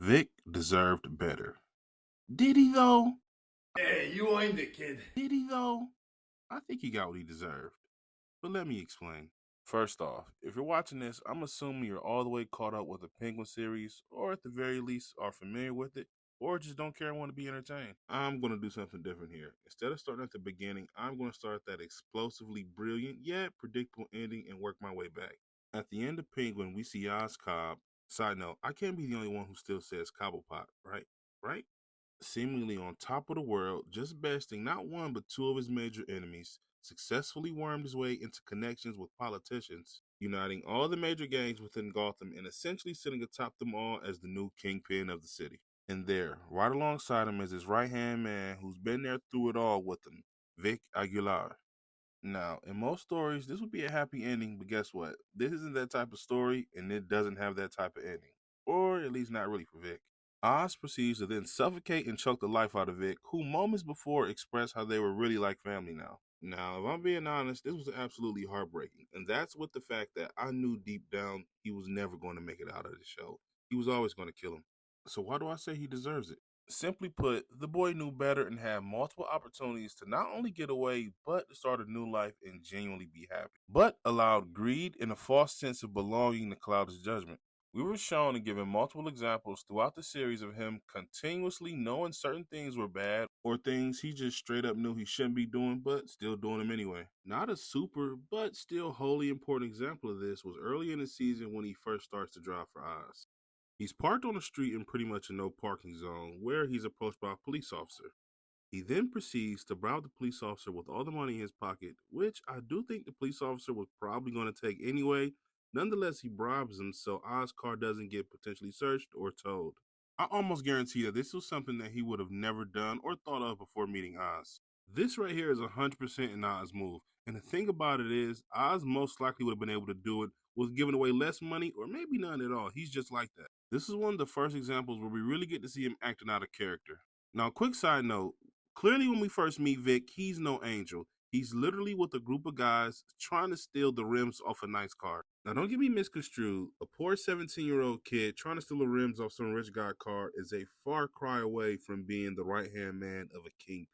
Vick deserved better. Did he though? Hey, you ain't the kid. Did he though? I think he got what he deserved. But let me explain. First off, if you're watching this, I'm assuming you're all the way caught up with the Penguin series, or at the very least are familiar with it, or just don't care and want to be entertained. I'm going to do something different here. Instead of starting at the beginning, I'm going to start that explosively brilliant yet predictable ending and work my way back. At the end of Penguin, we see Oz Cobb. Side note, I can't be the only one who still says Cobblepot, right? Right? Seemingly on top of the world, just besting not one but two of his major enemies, successfully wormed his way into connections with politicians, uniting all the major gangs within Gotham and essentially sitting atop them all as the new kingpin of the city. And there, right alongside him, is his right hand man who's been there through it all with him, Vick Aguilar. Now, in most stories, this would be a happy ending, but guess what? This isn't that type of story, and it doesn't have that type of ending. Or at least not really for Vic. Oz proceeds to then suffocate and choke the life out of Vic, who moments before expressed how they were really like family now. Now, if I'm being honest, this was absolutely heartbreaking, and that's with the fact that I knew deep down he was never going to make it out of the show. He was always going to kill him. So why do I say he deserves it? Simply put, the boy knew better and had multiple opportunities to not only get away, but to start a new life and genuinely be happy. But allowed greed and a false sense of belonging to cloud his judgment. We were shown and given multiple examples throughout the series of him continuously knowing certain things were bad or things he just straight up knew he shouldn't be doing, but still doing them anyway. Not a super, but still wholly important example of this was early in the season when he first starts to drive for Oz. He's parked on a street in pretty much a no parking zone where he's approached by a police officer. He then proceeds to bribe the police officer with all the money in his pocket, which I do think the police officer was probably going to take anyway. Nonetheless, he bribes him so Oz's car doesn't get potentially searched or towed. I almost guarantee that this was something that he would have never done or thought of before meeting Oz. This right here is 100% an Oz move. And the thing about it is, Oz most likely would have been able to do it with giving away less money or maybe none at all. He's just like that. This is one of the first examples where we really get to see him acting out of character. Now, quick side note, clearly when we first meet Vic, he's no angel. He's literally with a group of guys trying to steal the rims off a nice car. Now, don't get me misconstrued. A poor 17-year-old kid trying to steal the rims off some rich guy car is a far cry away from being the right hand man of a kingpin.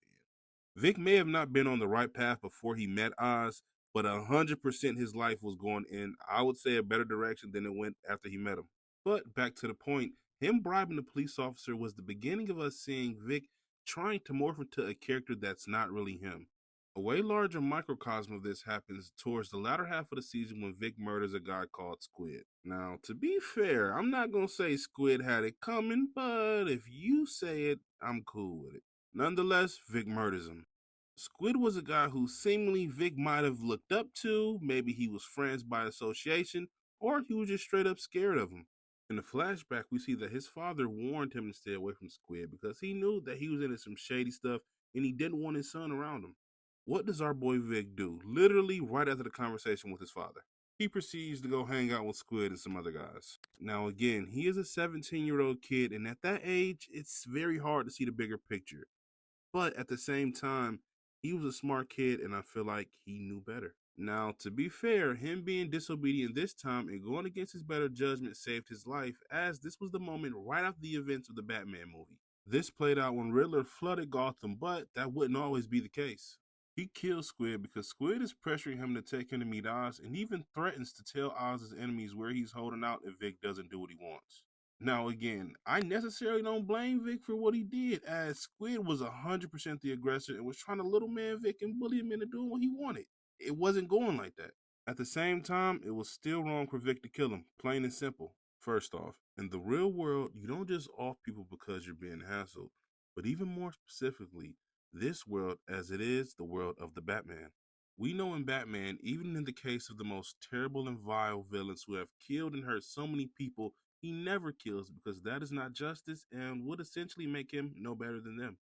Vic may have not been on the right path before he met Oz, but 100% his life was going in, I would say, a better direction than it went after he met him. But back to the point, him bribing the police officer was the beginning of us seeing Vic trying to morph into a character that's not really him. A way larger microcosm of this happens towards the latter half of the season when Vic murders a guy called Squid. Now, to be fair, I'm not going to say Squid had it coming, but if you say it, I'm cool with it. Nonetheless, Vic murders him. Squid was a guy who seemingly Vic might have looked up to, maybe he was friends by association, or he was just straight up scared of him. In the flashback, we see that his father warned him to stay away from Squid because he knew that he was into some shady stuff and he didn't want his son around him. What does our boy Vic do? Literally right after the conversation with his father. He proceeds to go hang out with Squid and some other guys. Now, again, he is a 17-year-old kid, and at that age, it's very hard to see the bigger picture. But at the same time, he was a smart kid, and I feel like he knew better. Now, to be fair, him being disobedient this time and going against his better judgment saved his life, as this was the moment right after the events of the Batman movie. This played out when Riddler flooded Gotham, but that wouldn't always be the case. He kills Squid because Squid is pressuring him to take him to meet Oz and even threatens to tell Oz's enemies where he's holding out if Vic doesn't do what he wants. Now, again, I necessarily don't blame Vic for what he did, as Squid was 100% the aggressor and was trying to little man Vic and bully him into doing what he wanted. It wasn't going like that. At the same time, it was still wrong for Vic to kill him, plain and simple. First off, in the real world, you don't just off people because you're being hassled, but even more specifically, this world as it is the world of the Batman. We know in Batman, even in the case of the most terrible and vile villains who have killed and hurt so many people, he never kills because that is not justice and would essentially make him no better than them.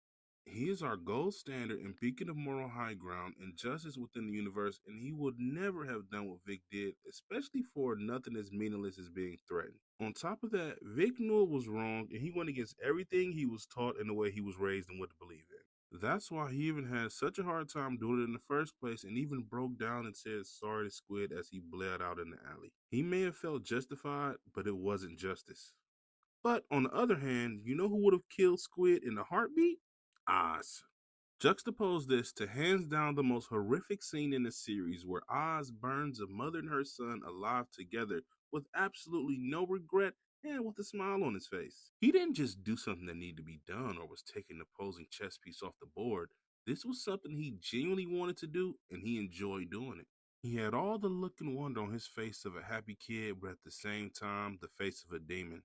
He is our gold standard and beacon of moral high ground and justice within the universe, and he would never have done what Vic did, especially for nothing as meaningless as being threatened. On top of that, Vic knew it was wrong and he went against everything he was taught and the way he was raised and what to believe in. That's why he even had such a hard time doing it in the first place and even broke down and said sorry to Squid as he bled out in the alley. He may have felt justified, but it wasn't justice. But on the other hand, you know who would have killed Squid in a heartbeat? Oz. Juxtapose this to hands down the most horrific scene in the series where Oz burns a mother and her son alive together with absolutely no regret and with a smile on his face. He didn't just do something that needed to be done or was taking the opposing chess piece off the board. This was something he genuinely wanted to do and he enjoyed doing it. He had all the look and wonder on his face of a happy kid, but at the same time, the face of a demon.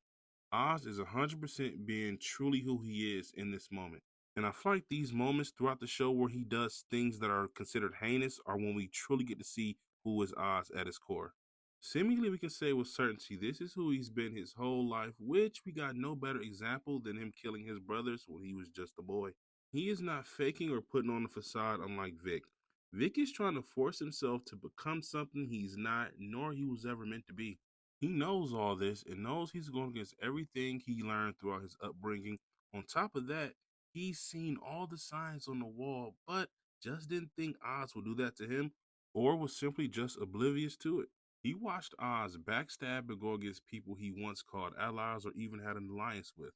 Oz is 100% being truly who he is in this moment. And I feel like these moments throughout the show where he does things that are considered heinous are when we truly get to see who is Oz at his core. Seemingly, we can say with certainty this is who he's been his whole life, which we got no better example than him killing his brothers when he was just a boy. He is not faking or putting on a facade unlike Vic. Vic is trying to force himself to become something he's not, nor he was ever meant to be. He knows all this and knows he's going against everything he learned throughout his upbringing. On top of that, he's seen all the signs on the wall, but just didn't think Oz would do that to him or was simply just oblivious to it. He watched Oz backstab and go against people he once called allies or even had an alliance with.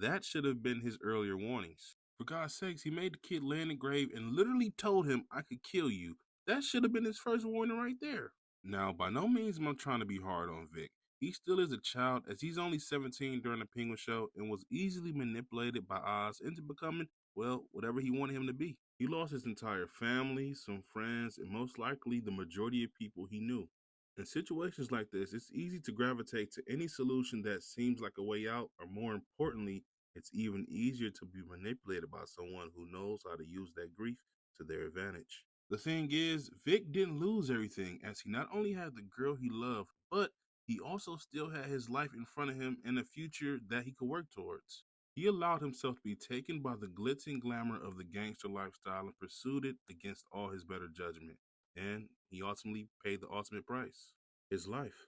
That should have been his earlier warnings. For God's sakes, he made the kid lay in the grave and literally told him, I could kill you. That should have been his first warning right there. Now, by no means am I trying to be hard on Vic. He still is a child, as he's only 17 during the Penguin Show and was easily manipulated by Oz into becoming, well, whatever he wanted him to be. He lost his entire family, some friends, and most likely the majority of people he knew. In situations like this, it's easy to gravitate to any solution that seems like a way out, or more importantly, it's even easier to be manipulated by someone who knows how to use that grief to their advantage. The thing is, Vic didn't lose everything, as he not only had the girl he loved, but he also still had his life in front of him and a future that he could work towards. He allowed himself to be taken by the glitz and glamour of the gangster lifestyle and pursued it against all his better judgment. And he ultimately paid the ultimate price, his life.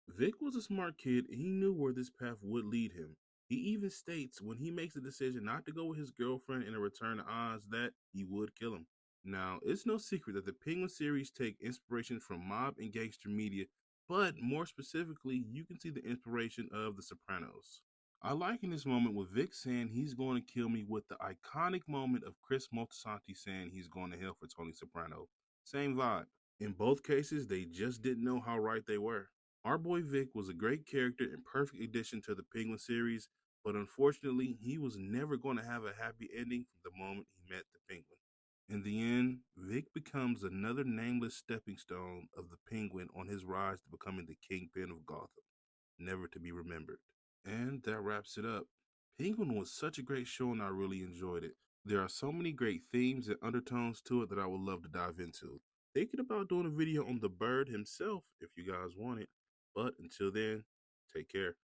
Vic was a smart kid and he knew where this path would lead him. He even states when he makes the decision not to go with his girlfriend in a return to Oz that he would kill him. Now, it's no secret that the Penguin series take inspiration from mob and gangster media, but more specifically, you can see the inspiration of The Sopranos. I liken this moment with Vic saying he's going to kill me with the iconic moment of Chris Moltisanti saying he's going to hell for Tony Soprano. Same vibe. In both cases, they just didn't know how right they were. Our boy Vic was a great character and perfect addition to the Penguin series, but unfortunately, he was never going to have a happy ending from the moment he met the Penguin. In the end, Vic becomes another nameless stepping stone of the Penguin on his rise to becoming the Kingpin of Gotham, never to be remembered. And that wraps it up. Penguin was such a great show and I really enjoyed it. There are so many great themes and undertones to it that I would love to dive into. Thinking about doing a video on the bird himself if you guys want it. But until then, take care.